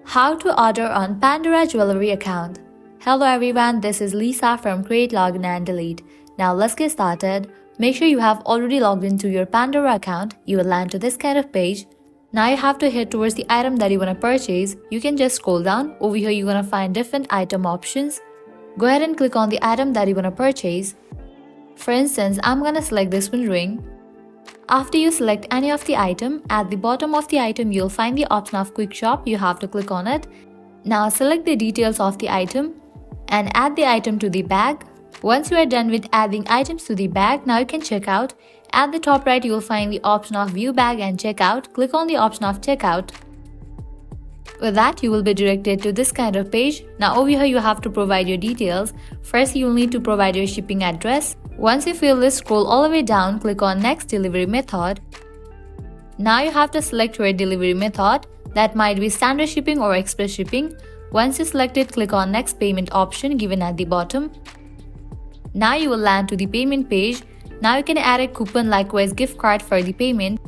How to order on Pandora Jewellery account. Hello everyone, this is Lisa from Create, Login and Delete. Now let's get started. Make sure you have already logged into your Pandora account. You will land to this kind of page. Now you have to head towards the item that you want to purchase. You can just scroll down. Over here you're going to find different item options. Go ahead and click on the item that you want to purchase. For instance, I'm going to select this one, ring. After you select any of the item, at the bottom of the item you'll find the option of quick shop. You have to click on it. Now select the details of the item and add the item to the bag. Once you are done with adding items to the bag, now you can check out. At the top right you will find the option of view bag and checkout. Click on the option of checkout. With that, you will be directed to this kind of page. Now over here you have to provide your details. First you will need to provide your shipping address. Once you fill this, scroll all the way down, click on next delivery method. Now you have to select your delivery method. That might be standard shipping or express shipping. Once you select it, click on next payment option given at the bottom. Now you will land to the payment page. Now you can add a coupon, likewise gift card for the payment.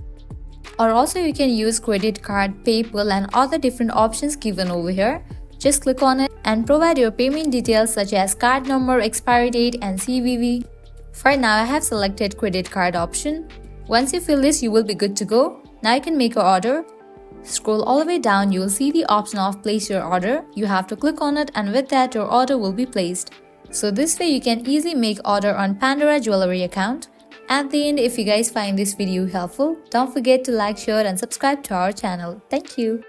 Or also you can use credit card, PayPal and other different options given over here. Just click on it and provide your payment details such as card number, expiry date and CVV. For now, I have selected credit card option. Once you fill this, you will be good to go. Now you can make your order. Scroll all the way down, you will see the option of place your order. You have to click on it and with that your order will be placed. So this way you can easily make order on Pandora Jewellery account. At the end, if you guys find this video helpful, don't forget to like, share and subscribe to our channel. Thank you.